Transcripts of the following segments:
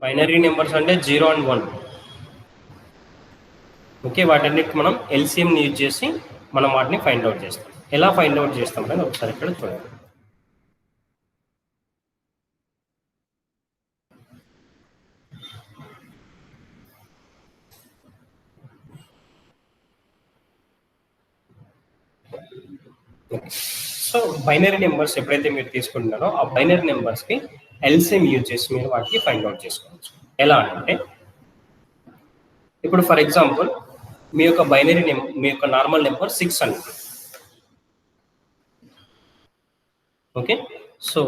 Binary numbers అంటే 0 and 1. Okay, వాటన్నిటి మనం ఎల్సిఎంని యూజ్ చేసి మనం వాటిని ఫైండ్ అవుట్ చేస్తాం. ఎలా ఫైండ్ అవుట్ చేస్తాం అనేది ఒకసారి ఇక్కడ చూడండి. సో బైనరీ నెంబర్స్ ఎప్పుడైతే మీరు తీసుకుంటున్నారో ఆ బైనరీ నెంబర్స్కి ఎల్సిఎం యూజ్ చేసి మీరు వాటికి ఫైండ్ అవుట్ చేసుకోవచ్చు. ఎలా అంటే ఇప్పుడు ఫర్ ఎగ్జాంపుల్ మీ యొక్క బైనరీ నెంబర్, మీ యొక్క నార్మల్ నెంబర్ 6 అని. ఓకే, సో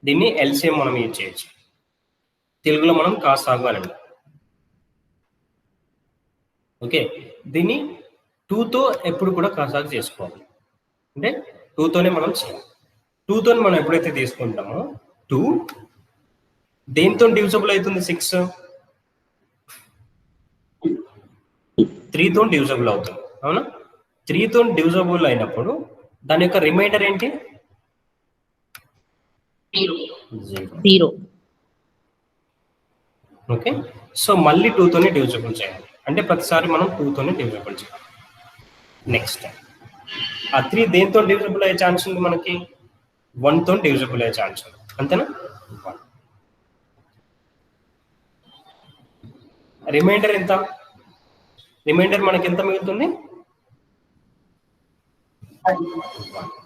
దీన్ని ఎల్సిఎం మనం యూజ్ చేయొచ్చు. తెలుగులో మనం కాసాగు అని అంటాం. ఓకే, దీన్ని 2తో ఎప్పుడు కూడా కాసాగు చేసుకోవాలి. అంటే 2తోనే మనం చేయాలి. 2తో మనం ఎప్పుడైతే తీసుకుంటామో 2 దేంతో డివిజబుల్ అవుతుంది? 6 3తో డివిజబుల్ అవుతుంది. అవునా? 3తో డివిజబుల్ అయినప్పుడు దాని యొక్క రిమైండర్ ఏంటి? 0. ఓకే, సో మళ్ళీ 2తోనే డివిజబుల్ చేయాలి. అంటే ప్రతిసారి మనం 2తోనే డివిజబుల్ చేయాలి. నెక్స్ట్ ఆ 3 దేంతో డివిజబుల్ అయ్యే ఛాన్స్ ఉంది? మనకి 1తో డివిజబుల్ అయ్యే ఛాన్స్ ఉంది. అంతేనా? 1. రిమైండర్ ఎంత? రిమైండర్ మనకి ఎంత మిగులుతుంది?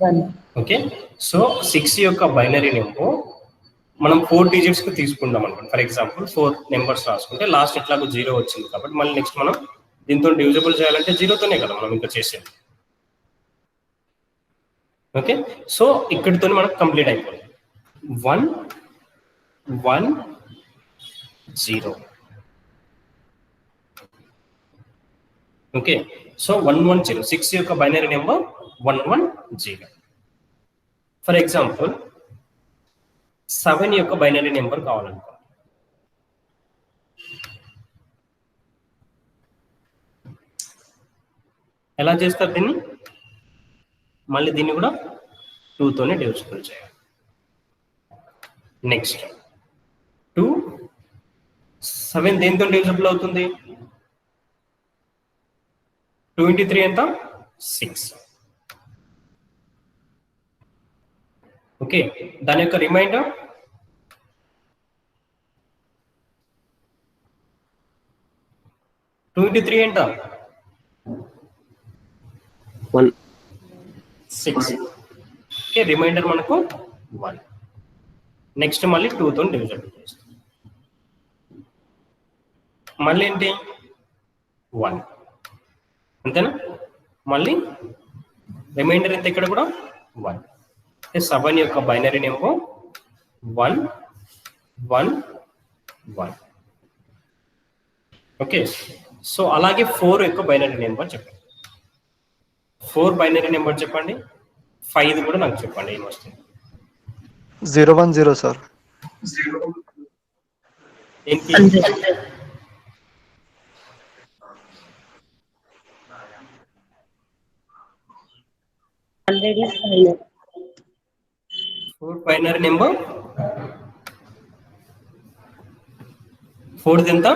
1. ఓకే, సో 6 యొక్క బైనరీ నెంబర్ మనం 4 digits కు తీసుకుందాం అనుకోండి. ఫర్ ఎగ్జాంపుల్ 4 నెంబర్స్ రాసుకుంటే లాస్ట్ ఎట్లాగో 0 వచ్చింది కాబట్టి మళ్ళీ నెక్స్ట్ మనం దీంతో డివిజబుల్ చేయాలంటే 0తోనే కదా మనం ఇంకా చేసేది. ఓకే, సో ఇక్కడితో మనకు కంప్లీట్ అయిపోయింది. 1 1 0. Okay, so 110. 6 యొక్క బైనరీ నెంబర్ 110. ఫర్ ఎగ్జాంపుల్ 7 యొక్క బైనరీ నెంబర్ కావాలనుకో. ఎలా చేస్తారు దీన్ని? మళ్ళీ దీన్ని కూడా 2తోనే డివిజిబుల్ చేయాలి. నెక్స్ట్ 2 7 దేంతో డివిజిబుల్ అవుతుంది? 2 into 3 ఎంత? 6. ఓకే, దాని యొక్క రిమైండర్ 2 into 3 ఎంత? 1. 6. ఓకే, రిమైండర్ మనకు 1. నెక్స్ట్ మళ్ళీ 2తో డివిజబుల్ చేస్తాం. మళ్ళీ ఏంటి? 1. అంతేనా? మళ్ళీ రిమైండర్ ఎంత? ఇక్కడ కూడా 1. 7 యొక్క బైనరీ నెంబర్ 1 1 1. ఓకే, సో అలాగే 4 యొక్క బైనరీ నెంబర్ చెప్పండి. 4 బైనరీ నెంబర్ చెప్పండి. 5 కూడా నాకు చెప్పండి ఏం వస్తుంది? 010 సార్. ఏంటి? 4 బైనరీ నెంబర్ 4 ఎంత?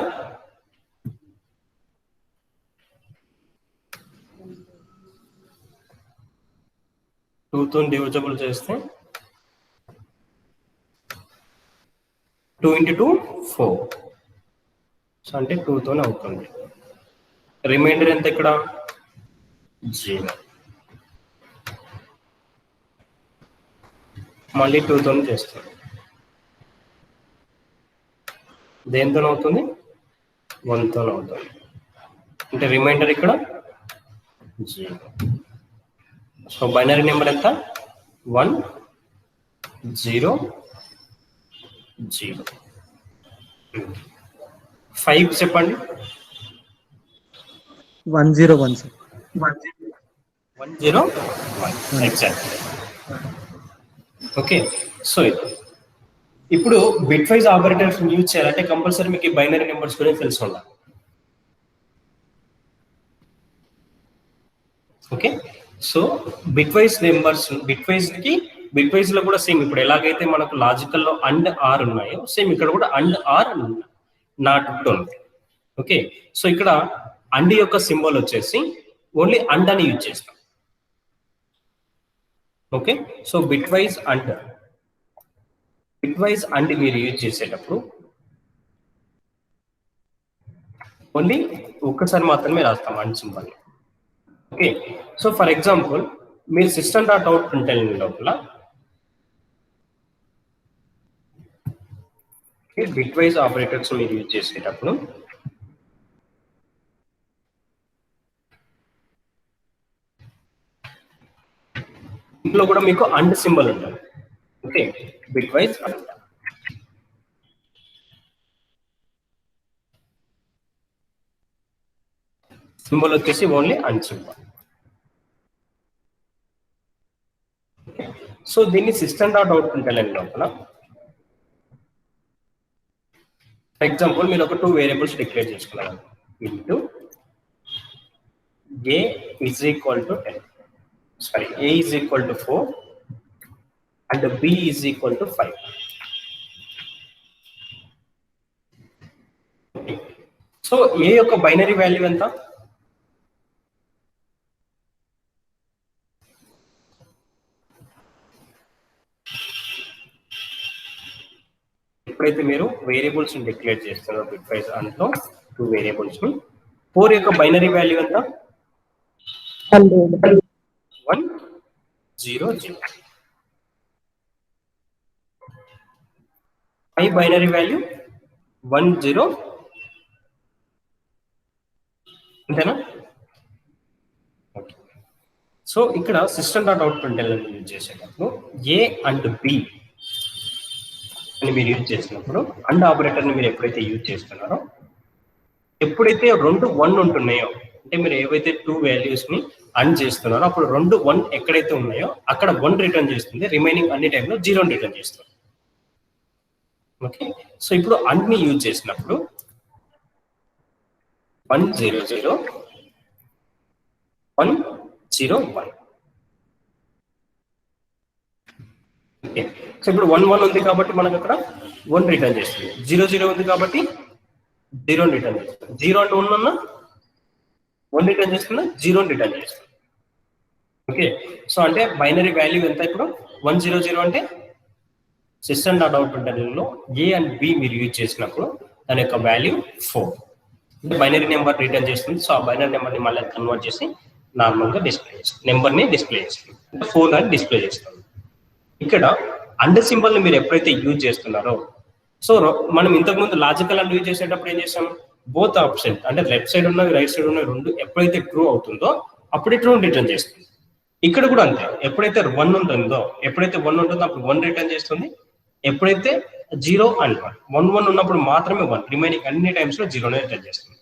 2తో డివిజబుల్ చేస్తే 2 into 2 4. సో అంటే 2తోనే అవుతుంది. రిమైండర్ ఎంత ఇక్కడ? 0. మళ్ళీ 2తోనే చేస్తాం. దేంతో అవుతుంది? 1తో అవుతుంది. అంటే రిమైండర్ ఇక్కడ 0. సో బైనరీ నెంబర్ ఎంత? 1 0 0. 5 చెప్పండి. 101 సార్. 101. ఎగ్జాక్ట్. ఓకే, సో ఇప్పుడు బిట్ వైజ్ ఆపరేటర్స్ యూజ్ చేయాలంటే కంపల్సరీ మీకు బైనరీ నెంబర్స్ గురించి తెలిసి ఉండాలి. Okay, so bit wise numbers, bit wise కి బిట్ వైజ్ లో కూడా సేమ్ ఇప్పుడు ఎలాగైతే మనకు లాజికల్ లో అండ్ ఆర్ ఉన్నాయో సేమ్ ఇక్కడ కూడా అండ్ ఆర్ నాట్ కూడా ఉంది. ఓకే, సో ఇక్కడ అండ్ యొక్క సింబల్ వచ్చేసి ఓన్లీ అండ్ అని యూజ్ చేస్తాం. Okay, so bit wise and మీరు యూజ్ చేసేటప్పుడు ఓన్లీ ఒక్కసారి మాత్రమే రాస్తాం and symbol. Okay, so for example మీరు సిస్టమ్ డాట్ అవుట్ ప్రింట్ లోపల బిట్ వైజ్ ఆపరేటర్స్ మీరు యూజ్ చేసేటప్పుడు ఇందులో కూడా మీకు అండ్ సింబల్ ఉంటుంది. Okay, bit wise and symbol వచ్చేసి ఓన్లీ అండ్ సింబల్. సో దీన్ని సిస్టమ్ డాట్ అవుట్ ప్రింట్ లోపల ఫర్ ఎగ్జాంపుల్ మీరు ఒక 2 వేరియబుల్స్ డిక్లేర్ చేసుకున్నారు. Int a is equal to 10, sorry a is equal to 4 and b is equal to 5. So a యొక్క binary value ఎంత? ఎప్పుడైతే మీరు variables declare చేస్తారో బిట్ వైజ్ అందులో 2 వేరియబుల్స్ 4 యొక్క బైనరీ వాల్యూ ఎంత? 100. 1 0 0. 5 బైనరీ వాల్యూ 1 0, అంతేనా? సో ఇక్కడ system dot out print use చేసేటప్పుడు ఏ అండ్ బి అని మీరు యూజ్ చేసినప్పుడు అండ్ ఆపరేటర్ని మీరు ఎప్పుడైతే యూజ్ చేస్తున్నారో ఎప్పుడైతే 2 1 ఉంటున్నాయో అంటే మీరు ఏవైతే 2 వాల్యూస్ ని అండ్ చేస్తున్నారో అప్పుడు 2 1 ఎక్కడైతే ఉన్నాయో అక్కడ 1 రిటర్న్ చేస్తుంది, రిమైనింగ్ అన్ని టైంలో 0 రిటర్న్ చేస్తుంది. ఓకే, సో ఇప్పుడు అండ్ ని యూజ్ చేసినప్పుడు 1 0 0 1 0 1. ఓకే, సో ఇప్పుడు 1 1 ఉంది కాబట్టి మనకు అక్కడ 1 రిటర్న్ చేస్తుంది, 0 0 ఉంది కాబట్టి 0 రిటర్న్ చేస్తుంది, 0 అంటే 1 ఉన్నా 1 రిటర్న్ చేస్తున్నా 0 రిటర్న్ చేస్తుంది. ఓకే, సో అంటే బైనరీ వాల్యూ ఎంత? ఇప్పుడు 1 0 0 అంటే సిస్టమ్ డాట్ అవుట్ ప్రింట్లో ఏ అండ్ బి మీరు యూజ్ చేసినప్పుడు దాని యొక్క వాల్యూ 4 అంటే బైనరీ నెంబర్ రిటర్న్ చేస్తుంది. సో ఆ బైనరీ నెంబర్ని మళ్ళీ కన్వర్ట్ చేసి నార్మల్గా డిస్ప్లే చేస్తుంది, నెంబర్ని డిస్ప్లే చేస్తుంది, అంటే 4 అని డిస్ప్లే చేస్తుంది. ఇక్కడ అండ్ సింబల్ని మీరు ఎప్పుడైతే యూజ్ చేస్తున్నారో సో మనం ఇంతకుముందు లాజికల్ అండ్ యూజ్ చేసేటప్పుడు ఏం చేస్తాం? బోత్ ఆప్షన్ అంటే లెఫ్ట్ సైడ్ ఉన్నవి రైట్ సైడ్ ఉన్నవి రెండు ఎప్పుడైతే ట్రూ అవుతుందో అప్పుడే ట్రూ రిటర్న్ చేస్తుంది. ఇక్కడ కూడా అంతే, ఎప్పుడైతే 1 ఉంటుందో అప్పుడు 1 రిటర్న్ చేస్తుంది, ఎప్పుడైతే 0 అండ్ 1 1 ఉన్నప్పుడు మాత్రమే 1, రిమైనింగ్ అన్ని టైమ్స్ లో 0 రిటర్న్ చేస్తుంది.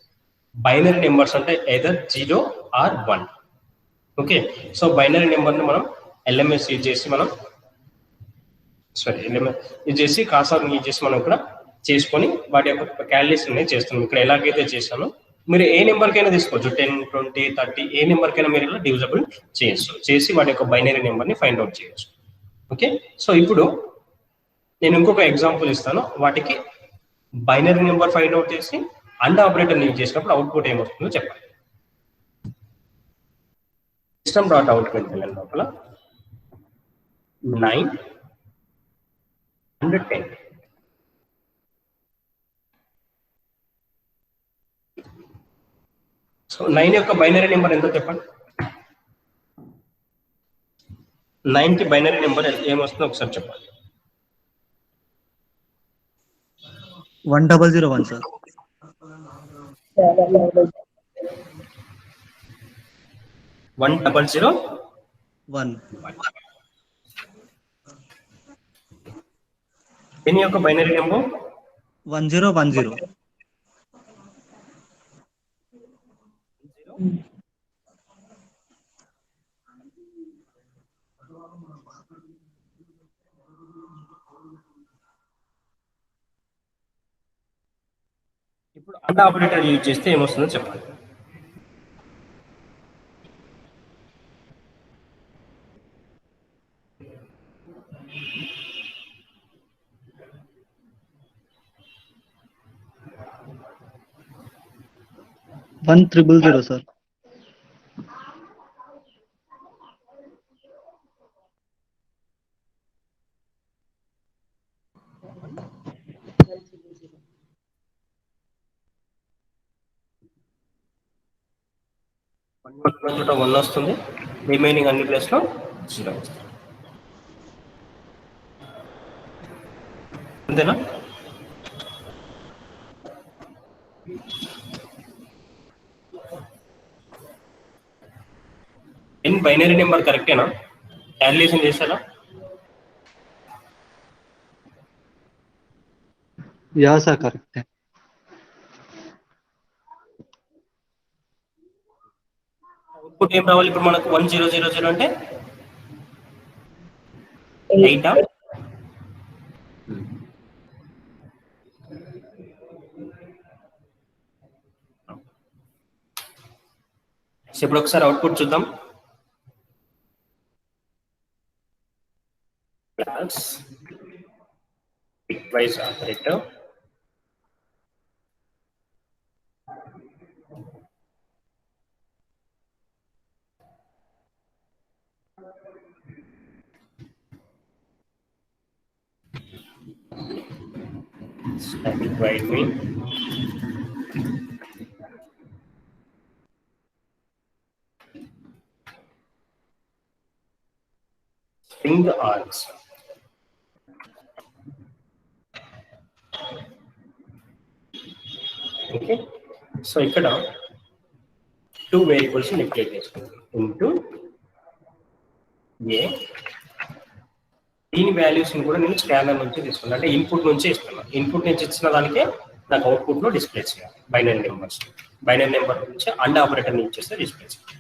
బైనరీ నెంబర్స్ అంటే either 0 or 1. Okay, so binary నెంబర్ని మనం ఎల్ఎంఎస్ యూజ్ చేసి కాసార్ యూజ్ చేసి మనం ఇక్కడ చేసుకొని వాటి యొక్క క్యాలిక్యులేషన్ అనేది చేస్తున్నాం. ఇక్కడ ఎలాగైతే చేశానో మీరు ఏ నెంబర్కైనా తీసుకోవచ్చు, 10 20 30 ఏ నెంబర్కైనా మీరు ఇలా డివిజబుల్ చేయొచ్చు, చేసి వాటి యొక్క బైనరీ నెంబర్ని ఫైండ్ అవుట్ చేయొచ్చు. ఓకే, సో ఇప్పుడు నేను ఇంకొక ఎగ్జాంపుల్ ఇస్తాను, వాటికి బైనరీ నెంబర్ ఫైండ్ అవుట్ చేసి అండ్ ఆపరేటర్ యూజ్ చేసినప్పుడు అవుట్పుట్ ఏమొస్తుందో చెప్పాలి. సిస్టమ్ డాట్ అవుట్పుట్ లోపల 9 and 10. సో 9 యొక్క బైనరీ నెంబర్ ఎంతో చెప్పండి. 9 కి బైనరీ నెంబర్ ఏమొస్తుందో ఒకసారి చెప్పండి. 1001 సార్. 1001. 10 యొక్క బైనరీ నెంబర్ 1010. ఇప్పుడు అండ్ ఆపరేటర్ యూజ్ చేస్తే ఏమొస్తుందో చెప్పండి. 1300 sir. వన్ వస్తుంది, రిమైనింగ్ అన్ని ప్లేస్ లో 0 వస్తుంది. అంతేనా? ఎన్ బైనరీ నెంబర్ కరెక్టేనా? క్యాలిక్యులేషన్ చేశారా? Yeah sir, correct. అవుట్పుట్ ఏం రావాలి ఇప్పుడు మనకు? 1000 అంటే 8. ఇప్పుడు ఒకసారి అవుట్పుట్ చూద్దాం. Class bitwise operator static void main string args. Okay, so ఇక్కడ 2 వేరియబుల్స్ డిక్లేర్ చేసుకుంటాం. ఇంటూ ఏ, దీని వాల్యూస్ కూడా నేను స్కానర్ నుంచి తీసుకున్నాను, అంటే ఇన్పుట్ నుంచి ఇస్తున్నాను. ఇన్పుట్ నుంచి ఇచ్చిన దానికే నాకు అవుట్పుట్ లో డిస్ప్లే చేయాలి బైనరీ నెంబర్స్. బైనరీ నెంబర్ నుంచి అండ్ ఆపరేటర్ ని ఇచ్చేస్తే డిస్ప్లే చేయాలి.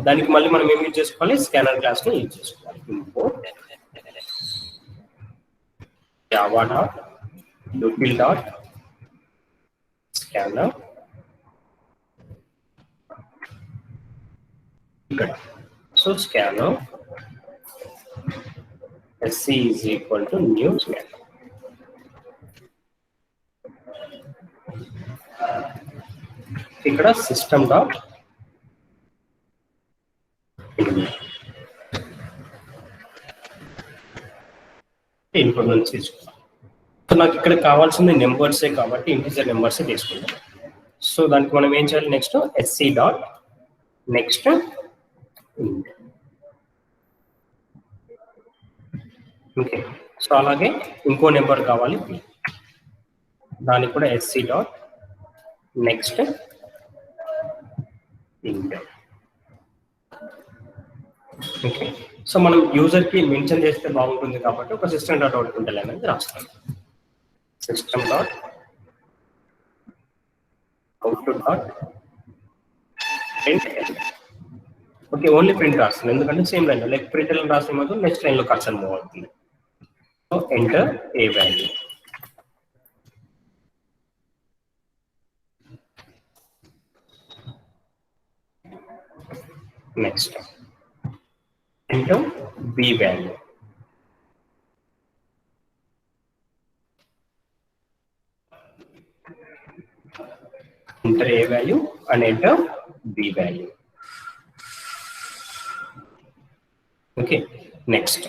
దానికి మళ్ళీ మనం ఏం యూజ్ చేసుకోవాలి? స్కానర్ క్లాస్ ని యూజ్ చేసుకోవాలి. Import Java dot util dot scanner, ఇక్కడ so scanner sc is equal to new scanner. ఇక్కడ సిస్టమ్ డాట్ ఇన్పుట్ నుంచి తీసుకున్నాం. సో నాకు ఇక్కడ కావాల్సింది నెంబర్సే కాబట్టి ఇంటిజర్ నెంబర్సే తీసుకుంటాం. సో దానికి మనం ఏం చేయాలి? Next sc dot next okay. So అలాగే ఇంకో నెంబర్ కావాలి, దానికి కూడా sc dot next int. Okay, so మనం యూజర్ కి మెన్షన్ చేస్తే బాగుంటుంది కాబట్టి ఒక సిస్టమ్ డాట్ అవుట్పుట్ అనేది రాస్తాం. System dot output dot print. Okay, only print రాస్తుంది ఎందుకంటే same line like print line రాసే మాత్రం నెక్స్ట్ లైన్ లో కర్సర్ మూవ్ అవుతుంది. So enter A value. Next enter B value. enter a value and enter b value. Okay, next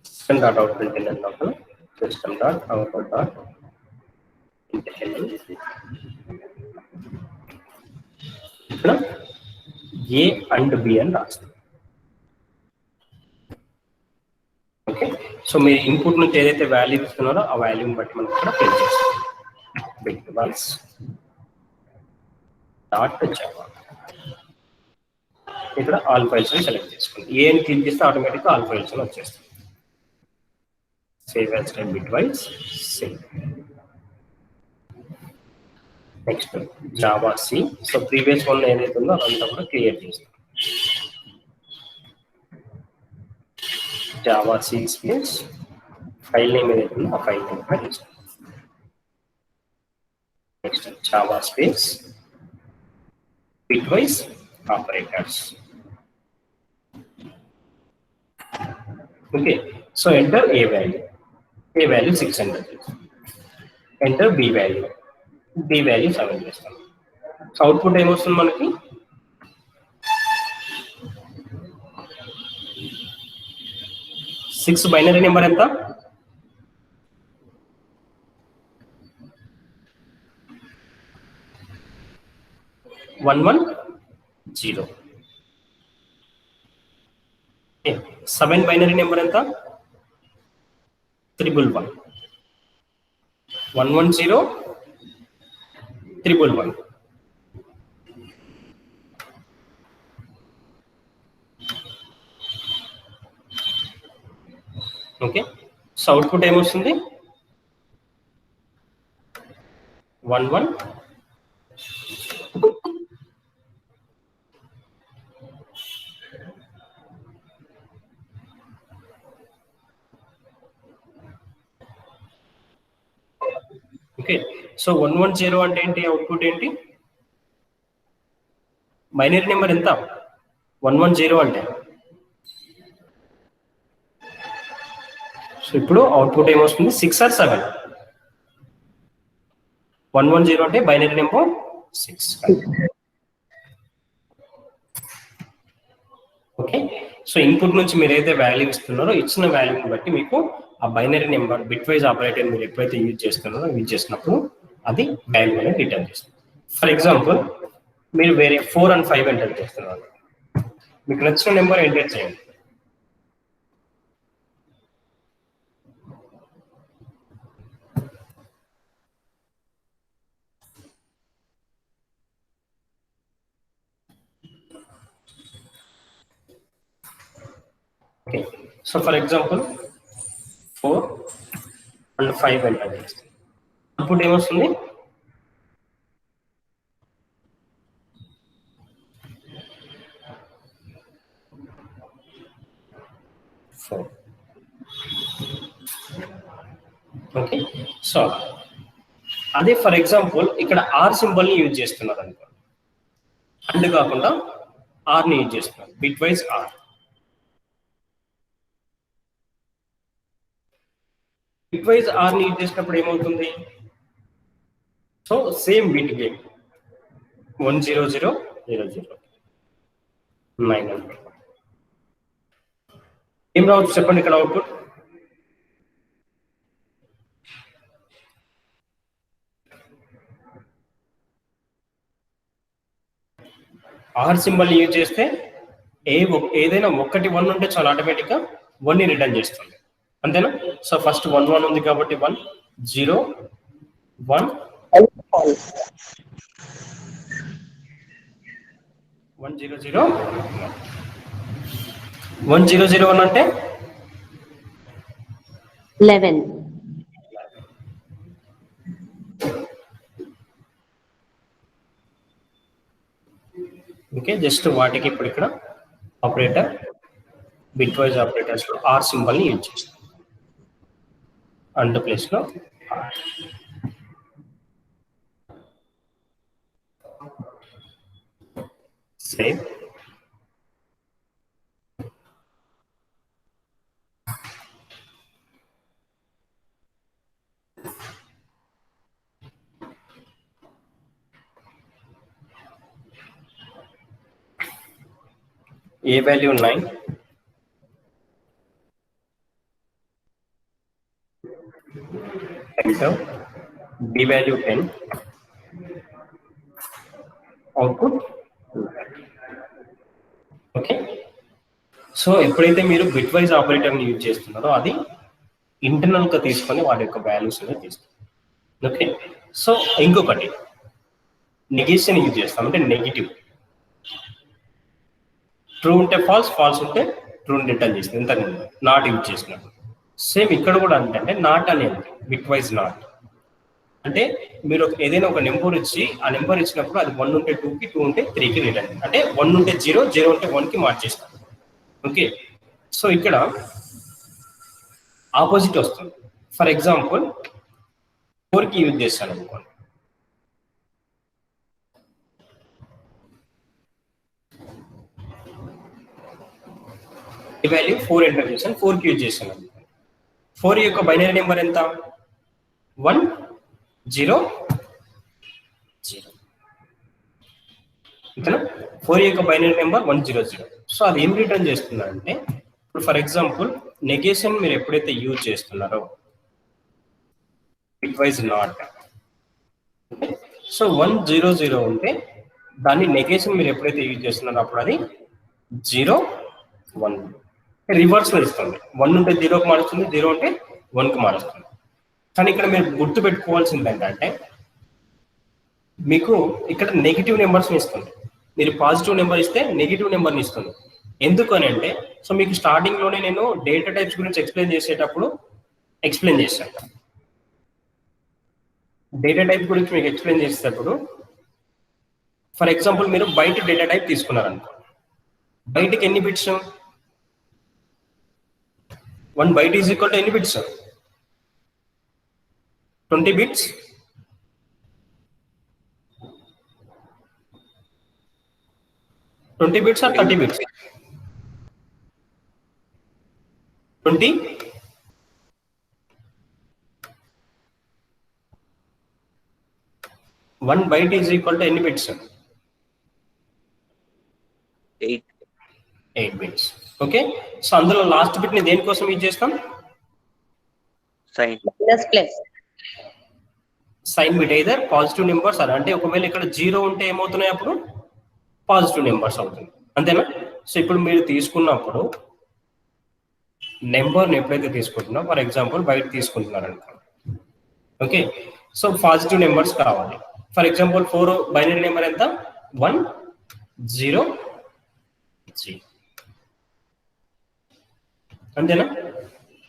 system dot out println local system dot output dot println ఇక్కడ a and b అని రాస్తాం. Okay, so మీ input నుంచి ఏదైతే value ఇస్తున్నారో ఆ వాల్యూని బట్టి మనం ఇక్కడ ప్రింట్ చేస్తాం. బిట్వైజ్ డాట్ జావా, ఇక్కడ ఆల్ ఫైల్స్ సెలెక్ట్ చేసుకోండి. ఏ అని క్లిక్ చేస్తే ఆటోమేటిక్గా ఆల్ ఫైల్స్ అని వచ్చేస్తాయి. Save as time bitwise save. Next Java C. So previous one ఏదైతే ఉందో అదంతా కూడా క్రియేట్ చేస్తాం. Java C space file name ఏదైతే ఉందో ఆ ఫైల్ నేమ్ కూడా ఇస్తాం. Next Java space bitwise operators. Okay, so enter A value. A value 600. Enter B value. B value 7 చేస్తాను. సో అవుట్పుట్ ఏమొస్తుంది మనకి 6 బైనరీ నెంబర్ ఎంత 110. 7 బైనరీ నెంబర్ ఎంత 111. 110 111. ఓకే సో అవుట్పుట్ ఏమొస్తుంది 11. ఓకే సో 110 అంటే ఏంటి అవుట్పుట్ ఏంటి బైనరీ నెంబర్ ఎంత 110 అంటే సో ఇప్పుడు అవుట్పుట్ ఏమొస్తుంది 6 ఆర్ 7 110 అంటే binary number 6. Okay so input నుంచి మీరు ఏదైతే వాల్యూ ఇస్తున్నారో ఇచ్చిన వాల్యూని బట్టి మీకు ఆ binary number bit wise operator మీరు ఎప్పుడైతే యూజ్ చేసినప్పుడు అది వాల్యూ అనేది రిటర్న్ చేస్తుంది. ఫర్ ఎగ్జాంపుల్ మీరు వేరే 4 and 5 ఎంటర్ చేస్తున్నారు మీకు నచ్చిన నెంబర్ ఎంటర్ చేయండి okay so for example 4 and 5 enter చేస్తాం అప్పుడు ఏమొస్తుంది 4. ఓకే సో అదే ఫర్ ఎగ్జాంపుల్ ఇక్కడ ఆర్ సింబల్ ని యూజ్ చేస్తున్నారు అనుకో అండ్ కాకుండా ఆర్ ని యూజ్ చేస్తున్నారు bitwise or bitwise or ని యూజ్ చేసినప్పుడు ఏమవుతుంది సో సేమ్ బిట్ గేమ్ 10000 900 ఏం రావచ్చు చెప్పండి ఇక్కడ అవుట్పుట్ ఆర్ సింబల్ యూజ్ చేస్తే ఏదైనా ఒకటి 1 ఉంటే చాలా ఆటోమేటిక్ గా 1 ని రిటర్న్ చేస్తుంది అంతేనా సో ఫస్ట్ 1 ఉంది కాబట్టి 1 0 1 100 1001 అంటే 11. ఓకే జస్ట్ వాటికి ఇప్పుడు ఇక్కడ ఆపరేటర్ బిట్ వైజ్ ఆపరేటర్స్ లో ఆర్ సింబల్ ని యూజ్ చేస్తాం అండ్ ప్లేస్ లో save A value 9 enter B value 10 output okay so ఎప్పుడైతే మీరు బిట్ వైజ్ ఆపరేటర్ ని యూజ్ చేస్తున్నారో అది ఇంటర్నల్ గా తీసుకొని వాటి యొక్క వాల్యూస్ అనేది తీస్తుంది ఓకే సో ఇంకొకటి నెగేషన్ యూజ్ చేస్తాం అంటే నెగిటివ్ ట్రూ ఉంటే ఫాల్స్ ఫాల్స్ ఉంటే ట్రూ రిటర్న్ చేస్తుంది ఇంతకుముందు నాట్ యూజ్ చేసినప్పుడు సేమ్ ఇక్కడ కూడా అంటే నాట్ అనేది బిట్ వైజ్ నాట్ అంటే మీరు ఏదైనా ఒక నెంబర్ ఇచ్చి ఆ నెంబర్ ఇచ్చినప్పుడు అది 1 ఉంటే 2కి 2 ఉంటే 3కి రిటర్న్ అంటే 1 ఉంటే 0 0 ఉంటే 1కి మార్చేస్తాం ఓకే సో ఇక్కడ ఆపోజిట్ వస్తుంది ఫర్ ఎగ్జాంపుల్ 4కి యూజ్ చేస్తాను అనుకోండి ఈ వాల్యూ 4 ఎంటర్ చేశాను 4కి యూజ్ చేశాను 4 యొక్క బైనరీ నెంబర్ ఎంత? 1 0 0. అంతేనా? 4 యొక్క బైనరీ నెంబర్ 1 0 0. సో అది ఏం రిటర్న్ చేస్తున్నా అంటే, ఇప్పుడు ఫర్ ఎగ్జాంపుల్ నెగేషన్ మీరు ఎప్పుడైతే యూజ్ చేస్తున్నారో బిట్ వైజ్ నాట్, సో 1 0 0 ఉంటే దాన్ని నెగేషన్ మీరు ఎప్పుడైతే యూజ్ చేస్తున్నారో అప్పుడు అది 0 1 రివర్స్ లో ఇస్తుంది. 1 ఉంటే 0కి మారుస్తుంది, 0 ఉంటే 1కి మారుస్తుంది. కానీ ఇక్కడ మీరు గుర్తు పెట్టుకోవాల్సింది ఏంటంటే, మీకు ఇక్కడ నెగిటివ్ నెంబర్స్ని ఇస్తుంది. మీరు పాజిటివ్ నెంబర్ ఇస్తే నెగిటివ్ నెంబర్ని ఇస్తుంది. ఎందుకు అని అంటే, సో మీకు స్టార్టింగ్ లోనే నేను డేటా టైప్స్ గురించి ఎక్స్ప్లెయిన్ చేసేటప్పుడు ఎక్స్ప్లెయిన్ చేశాను. డేటా టైప్ గురించి మీకు ఎక్స్ప్లెయిన్ చేసేటప్పుడు ఫర్ ఎగ్జాంపుల్ మీరు బయట డేటా టైప్ తీసుకున్నారనుకో, బయటకి ఎన్ని bits? 1 byte is equal to any bits? 20 bits. 20 bits or 30 bits? 20. 1 byte is equal to any bits? 8 bits. Okay, so అందులో లాస్ట్ బిట్ ని దేనికోసం యూజ్ చేస్తాం? Sign plus sign bit either positive numbers అంటే ఒకవేళ ఇక్కడ 0 ఉంటే ఏమవుతున్నాయి అప్పుడు పాజిటివ్ నెంబర్స్ అవుతుంది. అంతేనా? సో ఇప్పుడు మీరు తీసుకున్నప్పుడు నెంబర్ని ఎప్పుడైతే తీసుకుంటున్నా, ఫర్ ఎగ్జాంపుల్ బయట తీసుకుంటున్నారు అనుకోండి. ఓకే, సో పాజిటివ్ నెంబర్స్ కావాలి. ఫర్ ఎగ్జాంపుల్ 4 బైనరీ నెంబర్ ఎంత? 1 0 0. అంతేనా?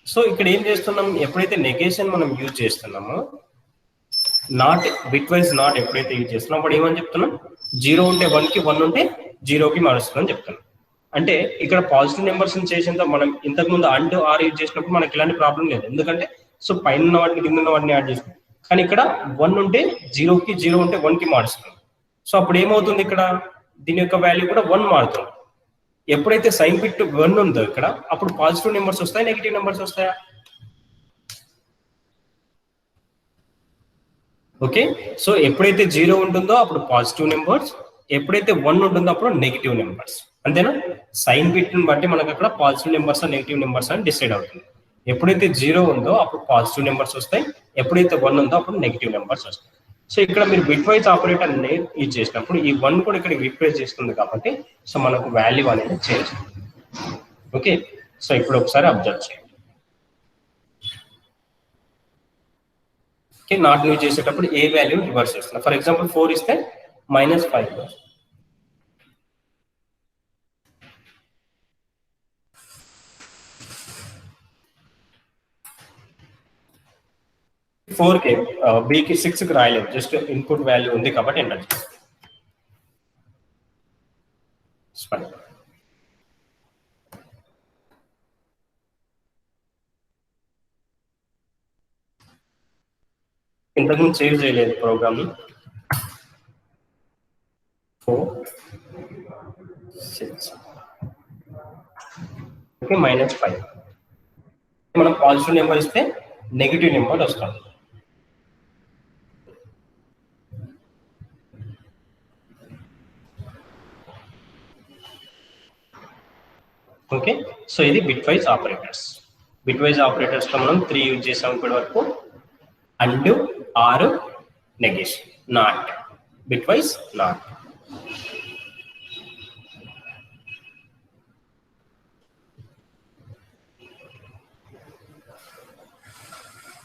సో ఇక్కడ ఏం చేస్తున్నాం, ఎప్పుడైతే నెగేషన్ మనం యూజ్ చేస్తున్నామో, నాట్ బిట్ వైజ్ నాట్ ఎప్పుడైతే యూజ్ చేస్తున్నాం అప్పుడు ఏమని చెప్తున్నాం? 0 ఉంటే 1కి, 1 ఉంటే 0కి మారుస్తుందని చెప్తున్నాం. అంటే ఇక్కడ పాజిటివ్ నెంబర్స్ చేసేంత మనం ఇంతకుముందు అండ్ ఆర్ యూజ్ చేసినప్పుడు మనకి ఇలాంటి ప్రాబ్లం లేదు. ఎందుకంటే సో పైన ఉన్న వాటిని కింద ఉన్న వాటిని యాడ్ చేస్తున్నాం. కానీ ఇక్కడ 1 ఉంటే 0కి, 0 ఉంటే 1కి మారుస్తున్నాం. సో అప్పుడు ఏమవుతుంది, ఇక్కడ దీని యొక్క వాల్యూ కూడా 1 మారుతుంది. ఎప్పుడైతే సైన్ బిట్ 1 ఉందో ఇక్కడ అప్పుడు పాజిటివ్ నెంబర్స్ వస్తాయి, నెగిటివ్ నెంబర్స్ వస్తాయా? ఓకే, సో ఎప్పుడైతే 0 ఉంటుందో అప్పుడు పాజిటివ్ నెంబర్స్, ఎప్పుడైతే 1 ఉంటుందో అప్పుడు నెగిటివ్ నెంబర్స్. అంతేనా? సైన్ బిట్ ని బట్టి మనకు అక్కడ పాజిటివ్ నెంబర్స్ నెగిటివ్ నెంబర్స్ అని డిసైడ్ అవుతుంది. ఎప్పుడైతే 0 ఉందో అప్పుడు పాజిటివ్ నెంబర్స్ వస్తాయి, ఎప్పుడైతే 1 ఉందో అప్పుడు నెగిటివ్ నెంబర్స్ వస్తాయి. సో ఇక్కడ మీరు బిట్ వైజ్ ఆపరేటర్ యూజ్ చేసినప్పుడు ఈ 1 కూడా ఇక్కడ రీప్లేస్ చేస్తుంది కాబట్టి సో మనకు వాల్యూ అనేది చేంజ్. ఓకే, సో ఇప్పుడు ఒకసారి అబ్జర్వ్ చేయండి. ఓకే, నాట్ యూజ్ చేసేటప్పుడు ఏ వాల్యూ రివర్స్ చేస్తున్నా. ఫర్ ఎగ్జాంపుల్ 4 ఇస్తే -5. కి బికి 6కి రాయలేదు, జస్ట్ ఇన్పుట్ వాల్యూ ఉంది కాబట్టి ఎంటర్ చేస్తాం. ఇంతకుముందు సేవ్ చేయలేదు ప్రోగ్రామ్ ని. 4 6 ఓకే, -5. మనం పాజిటివ్ నెంబర్ ఇస్తే నెగిటివ్ నెంబర్ వస్తుంది. ఓకే, సో ఇది bitwise operators. Bitwise operators లో మనం 3 యూజ్ చేసాం ఇప్పటి వరకు. And, or, negation, not, bitwise not.